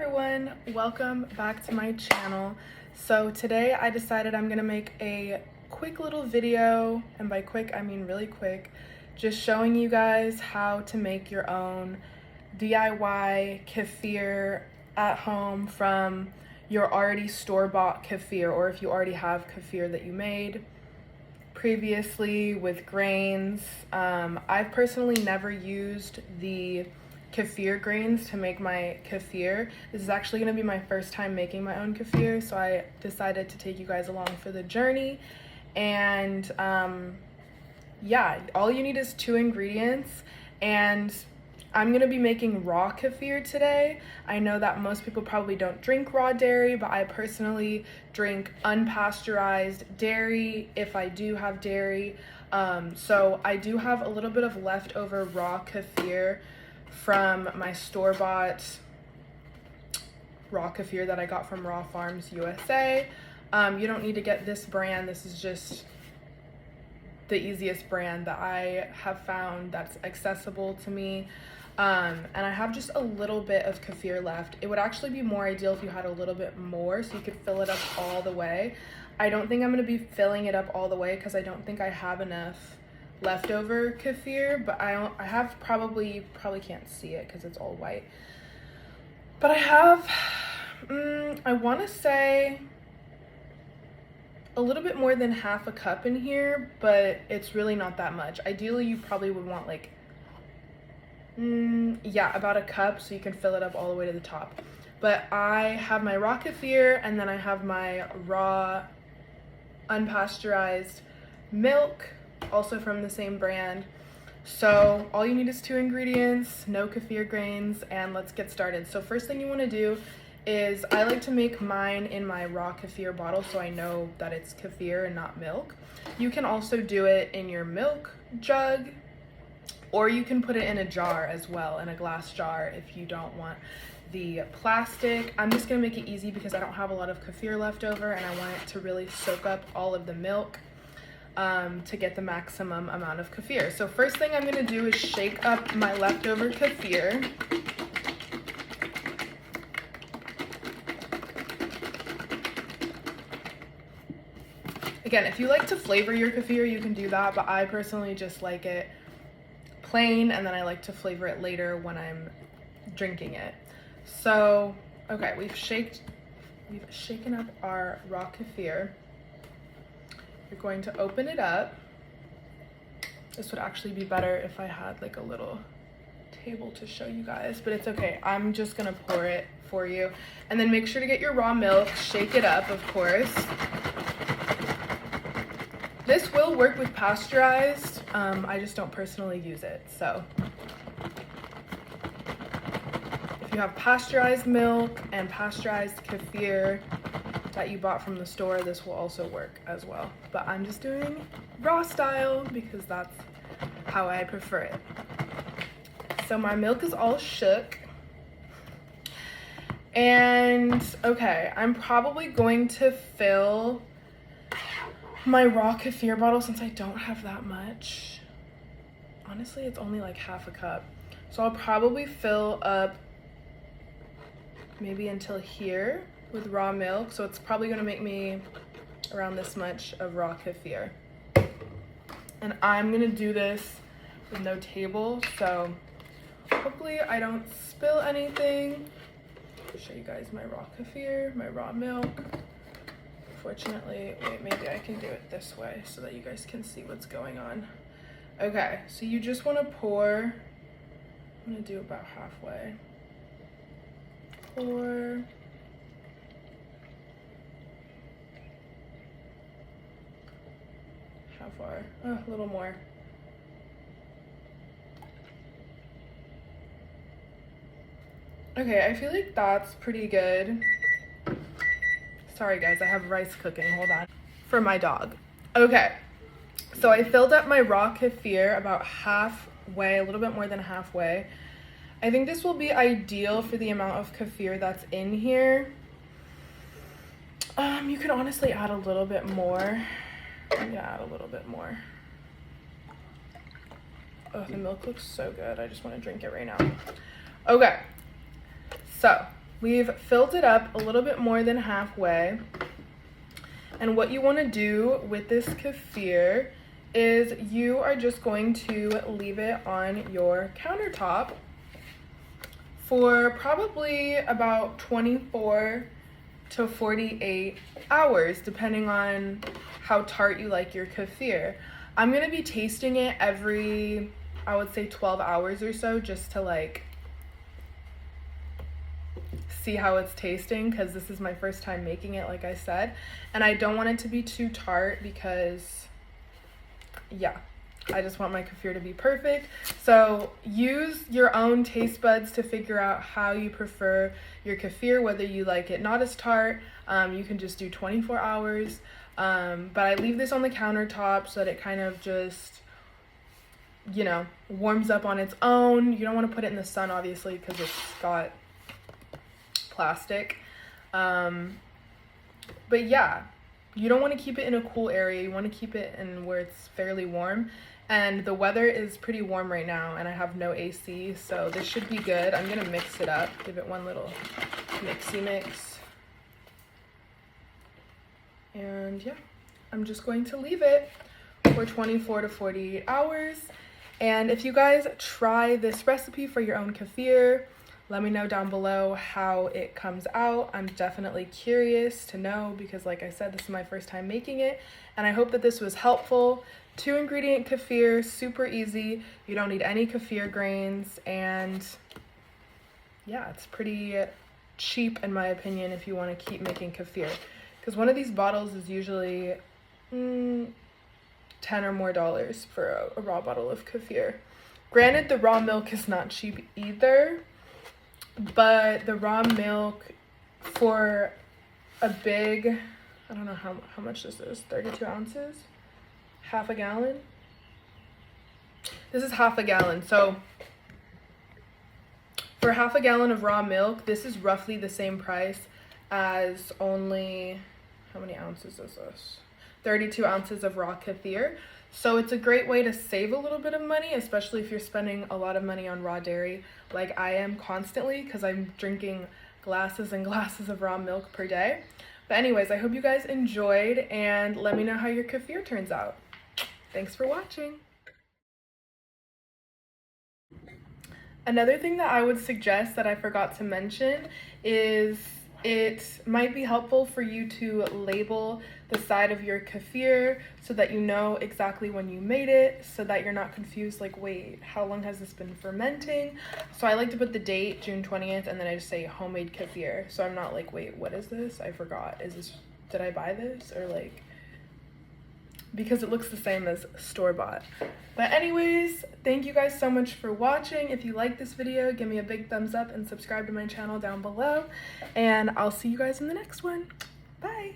everyone, welcome back to my channel. So today I decided I'm gonna make a quick little video, and by quick I mean really quick, just showing you guys how to make your own DIY kefir at home from your already store-bought kefir, or if you already have kefir that you made previously with grains. I've personally never used the kefir grains to make my kefir. This is actually going to be my first time making my own kefir, so I decided to take you guys along for the journey. And yeah, all you need is 2 ingredients, and I'm going to be making raw kefir today. I know that most people probably don't drink raw dairy, but I personally drink unpasteurized dairy if I do have dairy. So I do have a little bit of leftover raw kefir from my store-bought raw kefir that I got from Raw Farms USA. You don't need to get this brand. This is just the easiest brand that I have found that's accessible to me. And I have just a little bit of kefir left. It would actually be more ideal if you had a little bit more so you could fill it up all the way. I don't think I'm going to be filling it up all the way because I don't think I have enough leftover kefir, but I have probably can't see it because it's all white, but I have I want to say a little bit more than half a cup in here, but it's really not that much. Ideally you probably would want like yeah, about a cup so you can fill it up all the way to the top. But I have my raw kefir, and then I have my raw unpasteurized milk, also from the same brand. So all you need is 2 ingredients, no kefir grains, and let's get started. So first thing you want to do is, I like to make mine in my raw kefir bottle so I know that it's kefir and not milk. You can also do it in your milk jug, or you can put it in a jar as well, in a glass jar if you don't want the plastic. I'm just gonna make it easy because I don't have a lot of kefir left over and I want it to really soak up all of the milk to get the maximum amount of kefir. So first thing I'm gonna do is shake up my leftover kefir. Again, if you like to flavor your kefir, you can do that, but I personally just like it plain, and then I like to flavor it later when I'm drinking it. So, okay, we've shaken up our raw kefir. You're going to open it up. This would actually be better if I had like a little table to show you guys, but it's okay. I'm just gonna pour it for you. And then make sure to get your raw milk, shake it up, of course. This will work with pasteurized. I just don't personally use it, so. If you have pasteurized milk and pasteurized kefir that you bought from the store, this will also work as well. But I'm just doing raw style because that's how I prefer it. So my milk is all shook. And okay, I'm probably going to fill my raw kefir bottle, since I don't have that much. Honestly, it's only like half a cup. So I'll probably fill up maybe until here with raw milk. So it's probably gonna make me around this much of raw kefir. And I'm gonna do this with no table, so hopefully I don't spill anything. I'll show you guys my raw kefir, my raw milk. Fortunately, wait, maybe I can do it this way so that you guys can see what's going on. Okay, so you just want to pour, I'm gonna do about halfway. Pour. How far? Oh, a little more. Okay, I feel like that's pretty good. Sorry guys, I have rice cooking, hold on. For my dog. Okay, so I filled up my raw kefir about halfway, a little bit more than halfway. I think this will be ideal for the amount of kefir that's in here. You can honestly add a little bit more. Yeah, add a little bit more. Oh, the milk looks so good. I just want to drink it right now. Okay, so we've filled it up a little bit more than halfway. And what you want to do with this kefir is you are just going to leave it on your countertop for probably about 24 to 48 hours, depending on how tart you like your kefir. I'm gonna be tasting it every, I would say 12 hours or so, just to like see how it's tasting, because this is my first time making it, like I said, and I don't want it to be too tart because, yeah, I just want my kefir to be perfect. So use your own taste buds to figure out how you prefer your kefir, whether you like it not as tart. You can just do 24 hours, but I leave this on the countertop so that it kind of just, you know, warms up on its own. You don't want to put it in the sun, obviously, because it's got plastic. But yeah, you don't want to keep it in a cool area. You want to keep it in where it's fairly warm. And the weather is pretty warm right now, and I have no AC, so this should be good. I'm gonna mix it up, give it one little mixy mix. And yeah, I'm just going to leave it for 24 to 48 hours. And if you guys try this recipe for your own kefir, let me know down below how it comes out. I'm definitely curious to know because, like I said, this is my first time making it, and I hope that this was helpful. 2-ingredient kefir, super easy. You don't need any kefir grains, and yeah, it's pretty cheap in my opinion if you want to keep making kefir, because one of these bottles is usually $10 or more for a raw bottle of kefir. Granted, the raw milk is not cheap either, but the raw milk for a big, I don't know how much this is, 32 ounces, half a gallon. This is half a gallon, so for half a gallon of raw milk, this is roughly the same price as only, how many ounces is this? 32 ounces of raw kefir. So it's a great way to save a little bit of money, especially if you're spending a lot of money on raw dairy like I am constantly, because I'm drinking glasses and glasses of raw milk per day. But anyways, I hope you guys enjoyed, and let me know how your kefir turns out. Thanks for watching. Another thing that I would suggest that I forgot to mention is it might be helpful for you to label the side of your kefir so that you know exactly when you made it, so that you're not confused, like, wait, how long has this been fermenting? So I like to put the date, June 20th, and then I just say homemade kefir. So I'm not like, wait, what is this? I forgot. Did I buy this? Or like, because it looks the same as store-bought. But anyways, thank you guys so much for watching. If you like this video, give me a big thumbs up and subscribe to my channel down below. And I'll see you guys in the next one. Bye!